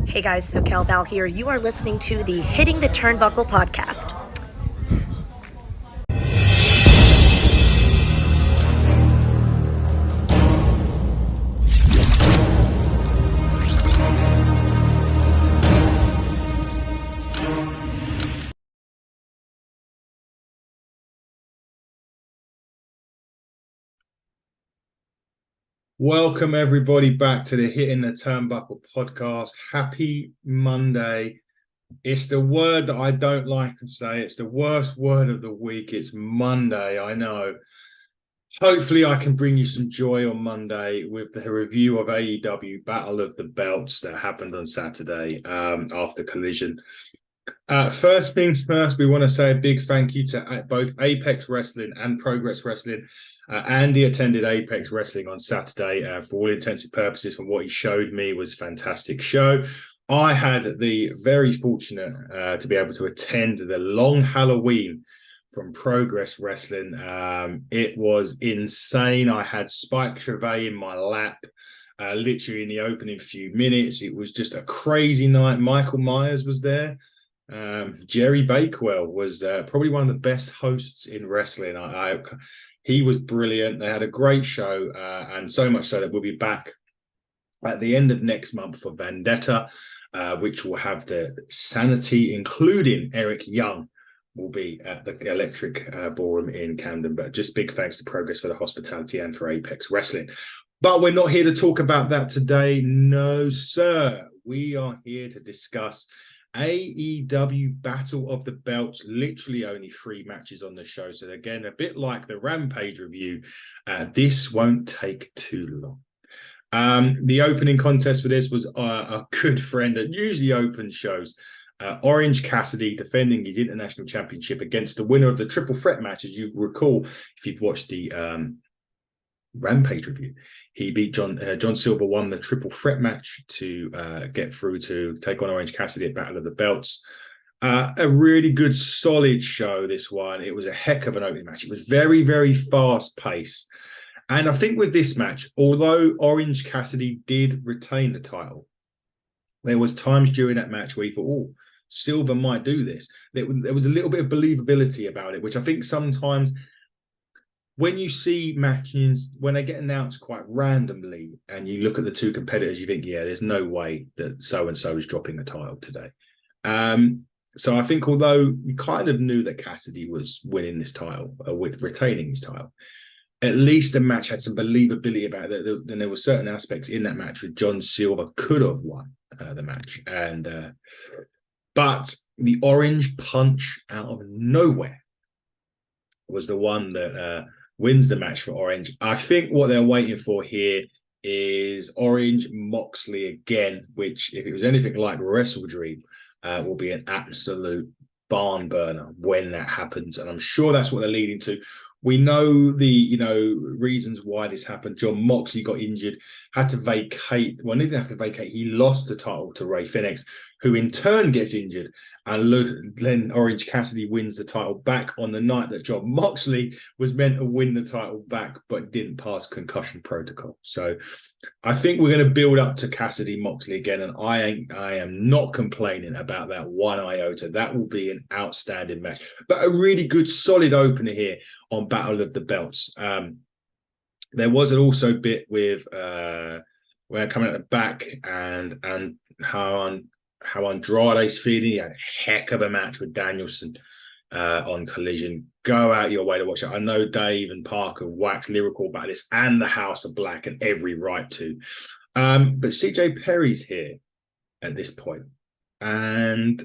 Hey guys, SoCal Val here. You are listening to the Hitting the Turnbuckle podcast. Welcome everybody back to the Hitting the Turnbuckle podcast. Happy Monday. It's the word that I don't like to say. It's the worst word of the week. It's Monday, I know. Hopefully I can bring you some joy on Monday with the review of AEW Battle of the Belts that happened on Saturday after Collision. First things first, we want to say a big thank you to both Apex Wrestling and Progress Wrestling. Andy attended Apex Wrestling on Saturday. For all intents and purposes, from what he showed me, was a fantastic show. I had the very fortunate to be able to attend the Long Halloween from Progress Wrestling. It was insane. I had Spike Trevay in my lap. Literally in the opening few minutes. It was just a crazy night. Michael Myers was there. Jerry Bakewell was probably one of the best hosts in wrestling. He was brilliant. They had a great show, and so much so that we'll be back at the end of next month for Vendetta, which will have the Sanity, including Eric Young, will be at the Electric Ballroom in Camden. But just big thanks to Progress for the hospitality and for Apex Wrestling. But we're not here to talk about that today. No, sir. We are here to discuss AEW Battle of the Belts. Literally only 3 matches on the show. So again, a bit like the Rampage review, this won't take too long. The opening contest for this was a good friend that usually opens shows. Orange Cassidy defending his international championship against the winner of the triple threat match. As you recall, if you've watched the Rampage review, he beat John Silver, won the triple threat match to get through to take on Orange Cassidy at Battle of the Belts. A really good, solid show, this one. It was a heck of an opening match. It was very, very fast paced. And I think with this match, although Orange Cassidy did retain the title, there was times during that match where you thought, oh, Silver might do this. There was a little bit of believability about it, which I think sometimes when you see matches, when they get announced quite randomly and you look at the 2 competitors, you think, yeah, there's no way that so-and-so is dropping the title today. So I think although you kind of knew that Cassidy was winning this title, with retaining his title, at least the match had some believability about it. And there were certain aspects in that match where John Silver could have won the match. But the orange punch out of nowhere was the one that wins the match for Orange. I think what they're waiting for here is Orange Moxley again, which, if it was anything like Wrestle Dream, will be an absolute barn burner when that happens. And I'm sure that's what they're leading to. We know the reasons why this happened. John Moxley got injured, had to vacate. Well, he didn't have to vacate. He lost the title to Ray Phoenix, who in turn gets injured. And then Orange Cassidy wins the title back on the night that John Moxley was meant to win the title back, but didn't pass concussion protocol. So I think we're going to build up to Cassidy Moxley again. And I am not complaining about that one iota. That will be an outstanding match. But a really good, solid opener here on Battle of the Belts. There was an also bit with where coming at the back and how Andrade's feeling. He had a heck of a match with Danielson on Collision. Go out your way to watch it. I know Dave and Parker wax lyrical about this and the House of Black, and every right to. But CJ Perry's here at this point. And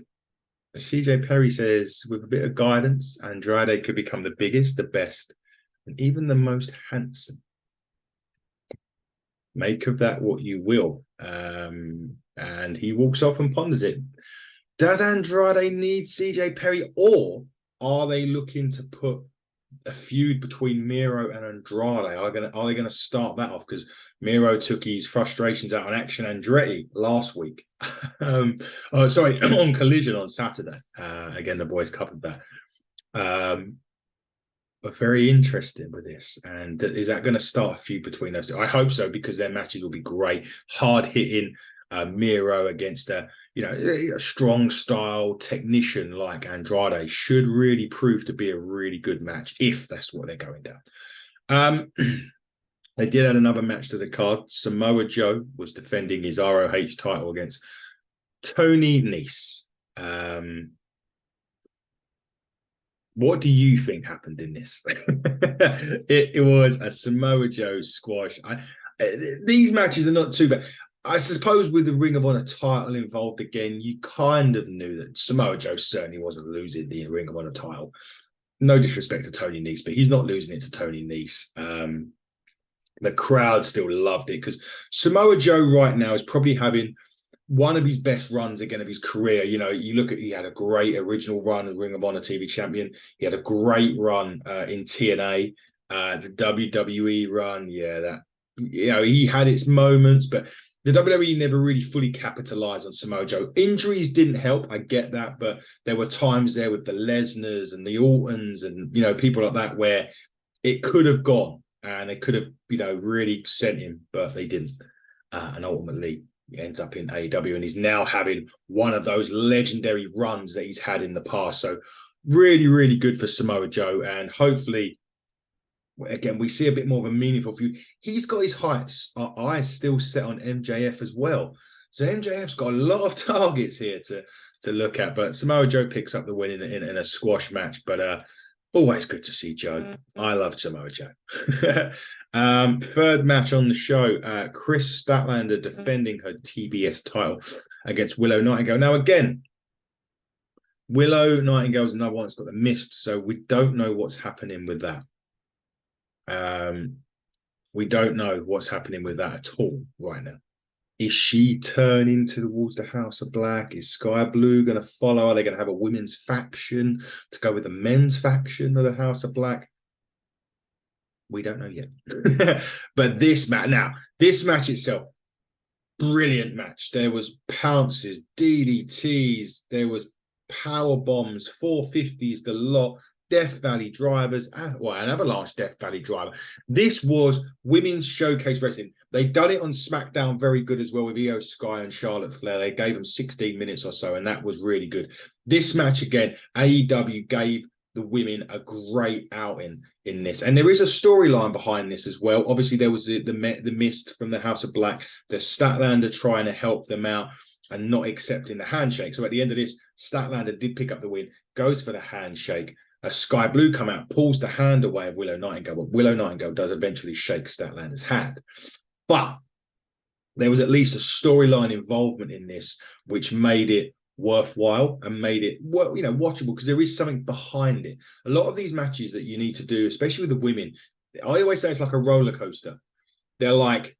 CJ Perry says, with a bit of guidance, Andrade could become the biggest, the best, and even the most handsome. Make of that what you will. And he walks off and ponders it. Does Andrade need CJ Perry, or are they looking to put a feud between Miro and Andrade? Are they going to start that off? Because Miro took his frustrations out on Action Andretti last week. On Collision on Saturday. Again, the boys covered that. But very interesting with this. And is that going to start a feud between those two? I hope so, because their matches will be great, hard hitting. Miro against a strong style technician like Andrade should really prove to be a really good match if that's what they're going down. They did add another match to the card. Samoa Joe was defending his ROH title against Tony Nese. What do you think happened in this? it was a Samoa Joe squash. These matches are not too bad. I suppose with the Ring of Honor title involved again, you kind of knew that Samoa Joe certainly wasn't losing the Ring of Honor title. No disrespect to Tony Nese, but he's not losing it to Tony Nese. The crowd still loved it because Samoa Joe right now is probably having one of his best runs again of his career. You look at, he had a great original run as Ring of Honor TV champion. He had a great run in TNA, the WWE run. Yeah, he had its moments, but the WWE never really fully capitalized on Samoa Joe. Injuries didn't help, I get that, but there were times there with the Lesnars and the Ortons and people like that where it could have gone and they could have really sent him, but they didn't. And ultimately he ends up in AEW and he's now having one of those legendary runs that he's had in the past. So really, really good for Samoa Joe, and hopefully again, we see a bit more of a meaningful feud. He's got his eyes still set on MJF as well. So MJF's got a lot of targets here to look at. But Samoa Joe picks up the win in a squash match. But always good to see Joe. I love Samoa Joe. Third match on the show, Kris Statlander defending her TBS title against Willow Nightingale. Now, again, Willow Nightingale's another one that's got the mist. So we don't know what's happening with that. We don't know what's happening with that at all right now. Is she turning towards the House of Black? Is Sky Blue going to follow? Are they going to have a women's faction to go with the men's faction of the House of Black? We don't know yet. But this match itself, brilliant match. There was pounces, DDTs, there was power bombs, 450s, the lot. Death Valley drivers, an Avalanche Death Valley driver. This was women's showcase wrestling. They done it on SmackDown very good as well with Io Sky and Charlotte Flair. They gave them 16 minutes or so, and that was really good. This match again, AEW gave the women a great outing in this, and there is a storyline behind this as well. Obviously, there was the mist from the House of Black, the Statlander trying to help them out and not accepting the handshake. So at the end of this, Statlander did pick up the win, goes for the handshake. A Sky Blue come out, pulls the hand away of Willow Nightingale, but Willow Nightingale does eventually shake Statlander's hand. But there was at least a storyline involvement in this, which made it worthwhile and made it watchable, because there is something behind it. A lot of these matches that you need to do, especially with the women, I always say it's like a roller coaster. They're like,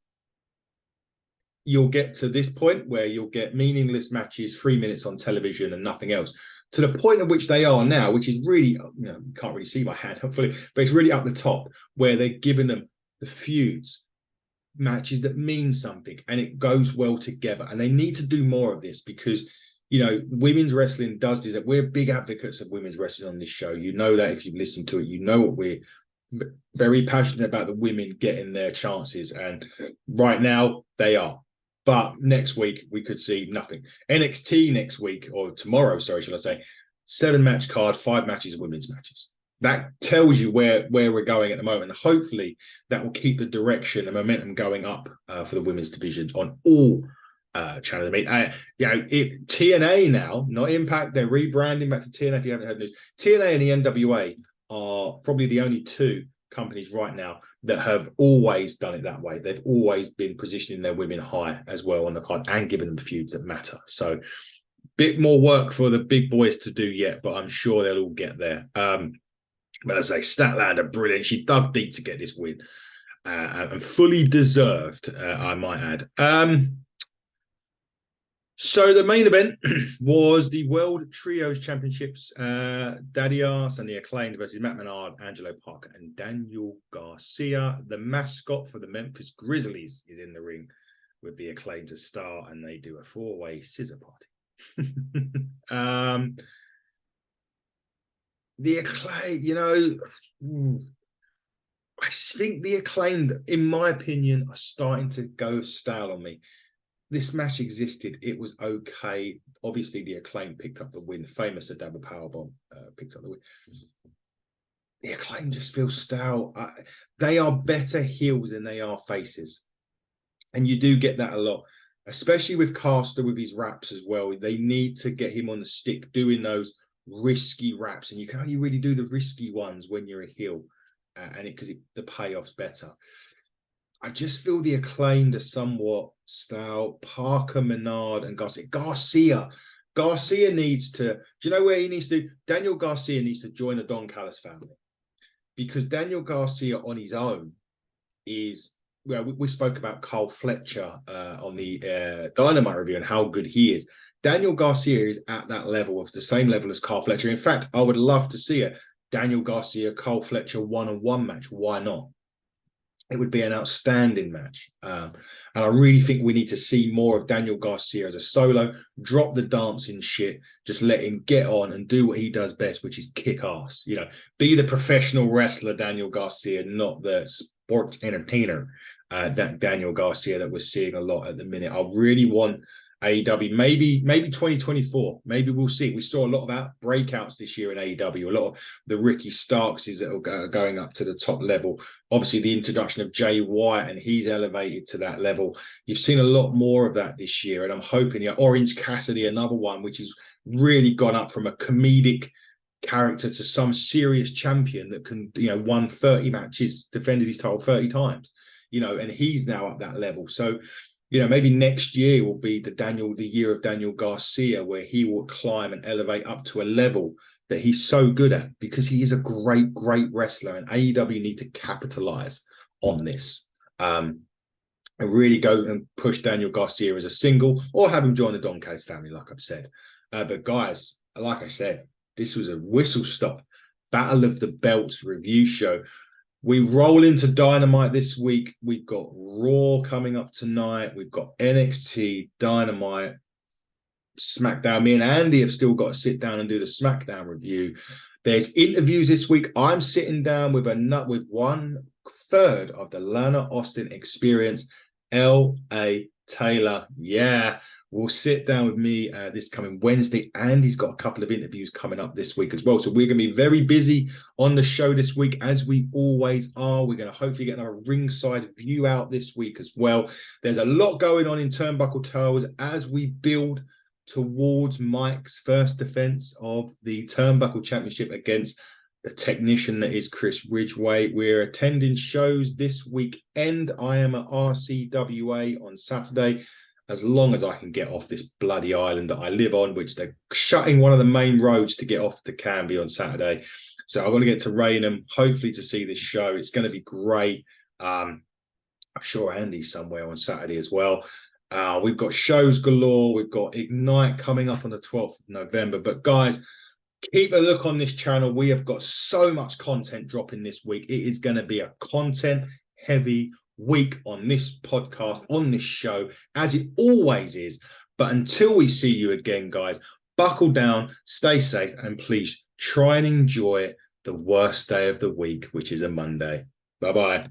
you'll get to this point where you'll get meaningless matches, 3 minutes on television and nothing else, to the point at which they are now, which is really, you can't really see my hand, hopefully, but it's really up the top, where they're giving them the feuds, matches that mean something, and it goes well together. And they need to do more of this because, women's wrestling does this. We're big advocates of women's wrestling on this show. You know that if you've listened to it, you know what we're very passionate about, the women getting their chances. And right now, they are. But next week, we could see nothing. NXT next week, or tomorrow, sorry, should I say, 7-match card, 5 matches of women's matches. That tells you where we're going at the moment. And hopefully that will keep the direction and momentum going up for the women's division on all channels. I mean, TNA now, not Impact, they're rebranding back to TNA if you haven't heard news. TNA and the NWA are probably the only two companies right now that have always done it that way. They've always been positioning their women high as well on the card and giving them feuds that matter. So bit more work for the big boys to do yet, but I'm sure they'll all get there. But as I say, Statlander, brilliant. She dug deep to get this win and fully deserved, I might add. So the main event was the World Trios Championships. Daddy Arse and the Acclaimed versus Matt Menard, Angelo Parker, and Daniel Garcia. The mascot for the Memphis Grizzlies is in the ring with the Acclaimed to start, and they do a 4-way scissor party. The Acclaimed, I just think the Acclaimed, in my opinion, are starting to go stale on me. this match existed. It was okay. Obviously, the Acclaimed picked up the win. The famous double powerbomb picked up the win. The Acclaimed just feels stout. They are better heels than they are faces. And you do get that a lot, especially with Caster with his raps as well. They need to get him on the stick doing those risky raps. And you can only really do the risky ones when you're a heel. Because the payoff's better. I just feel the Acclaimed are somewhat stout. Parker, Menard, and Garcia. Garcia needs to, do you know where he needs to? Daniel Garcia needs to join the Don Callis family. Because Daniel Garcia on his own is, well, we spoke about Carl Fletcher on the Dynamite review and how good he is. Daniel Garcia is at that level, of the same level as Carl Fletcher. In fact, I would love to see a Daniel Garcia, Carl Fletcher one-on-one match. Why not? It would be an outstanding match. And I really think we need to see more of Daniel Garcia as a solo. Drop the dancing shit. Just let him get on and do what he does best, which is kick ass. You know, be the professional wrestler, Daniel Garcia, not the sports entertainer, Daniel Garcia, that we're seeing a lot at the minute. I really want AEW, maybe 2024. Maybe we'll see. We saw a lot of breakouts this year in AEW. A lot of the Ricky Starkses that are going up to the top level. Obviously, the introduction of Jay White, and he's elevated to that level. You've seen a lot more of that this year, and I'm hoping, Orange Cassidy, another one, which has really gone up from a comedic character to some serious champion that can, won 30 matches, defended his title 30 times, and he's now at that level. So, maybe next year will be the year of Daniel Garcia, where he will climb and elevate up to a level that he's so good at, because he is a great, great wrestler, and AEW need to capitalize on this. And really go and push Daniel Garcia as a single, or have him join the Don Callis family, like I've said. But guys, like I said, this was a whistle stop Battle of the Belts review show. We roll into Dynamite this week. We've got Raw coming up tonight. We've got NXT, Dynamite, SmackDown. Me and Andy have still got to sit down and do the SmackDown review. There's interviews this week. I'm sitting down with 1/3 of the Lana Austin Experience, L.A. Taylor. Yeah. Will sit down with me this coming Wednesday, and he's got a couple of interviews coming up this week as well. So we're going to be very busy on the show this week, as we always are. We're going to hopefully get another ringside view out this week as well. There's a lot going on in Turnbuckle Tales as we build towards Mike's first defense of the Turnbuckle Championship against the technician that is Kris Ridgway. We're attending shows this weekend. I am at RCWA on Saturday, as long as I can get off this bloody island that I live on, which they're shutting one of the main roads to get off to Canby on Saturday. So I'm going to get to Raynham, hopefully, to see this show. It's going to be great. I'm sure Andy's somewhere on Saturday as well. We've got shows galore. We've got Ignite coming up on the 12th of November. But guys, keep a look on this channel. We have got so much content dropping this week. It is going to be a content-heavy week on this podcast, on this show, as it always is. But until we see you again, guys, buckle down, stay safe, and please try and enjoy the worst day of the week, which is a Monday. Bye-bye.